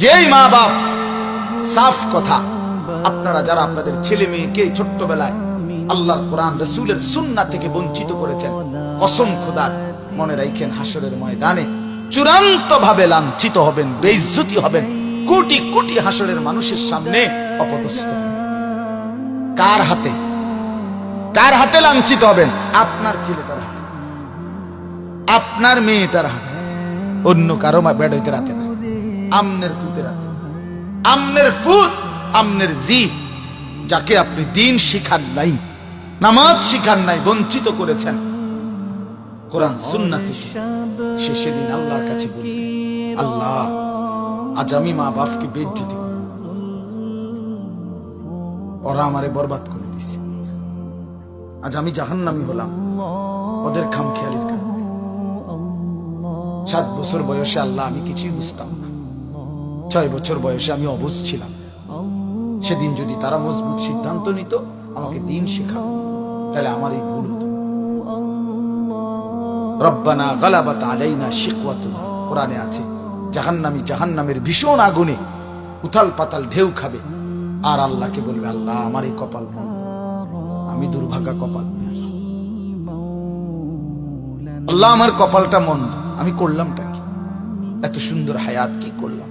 যেই মা বাপ, সাফ কথা, আপনারা যারা আপনাদের ছেলে মেয়েকে ছোট্টবেলায় আল্লাহর কোরআন রাসূলের সুন্নাহ থেকে বঞ্চিত করেছেন, কসম খোদার, মনে রাখেন হাসরের ময়দানে চূড়ান্ত ভাবে লাঞ্ছিত হবেন, বেইজ্জতি হবেন, কোটি কোটি হাসরের মানুষের সামনে অপদস্থ হবেন। কার হাতে? কার হাতে লাঞ্ছিত হবেন? আপনার ছেলেটার হাতে, আপনার মেয়েটার হাতে, অন্য কারো বেড়াইতে রাতে না, আমনের ফুতের হাতে। আমনের ফুত, আমনের জি, যাকে আপনি দিন শিখান নাই, নামাজ শিখান নাই, বঞ্চিত করেছেন কোরআন সুন্নাহ থেকে, সে সেদিন আল্লাহর কাছে বলবে, আল্লাহ আজ আমি মা বাপকে বেইজ্জতি করলাম, ওরা আমারে বরবাদ করে দিছে, আজ আমি জাহান্নামী হলাম ওদের খামখেয়ালির কারণে। 7 বছর বয়সে আল্লাহ আমি কিছুই বুঝতাম না, 6 বছর বয়সে আমি অবুঝ ছিলাম। সেদিন যদি তারা মজবুত সিদ্ধান্ত নিত আমাকে দিন শেখাবো, তাহলে আমার এই ভুল হতো। রব্বানা গালাবাত আলাইনা শিকওয়াতুনা, কোরআনে আছে, জাহান্নামী জাহান্নামের ভীষণ আগুনে উথাল পাতাল ঢেউ খাবে, আর আল্লাহকে বলবে, আল্লাহ আমার এই কপাল মন্দ, আমি দুর্ভাগা কপাল নিয়ে আসছি, আল্লাহ আমার কপালটা মন্দ, আমি করলামটা কি? এত সুন্দর হায়াত কি করলাম?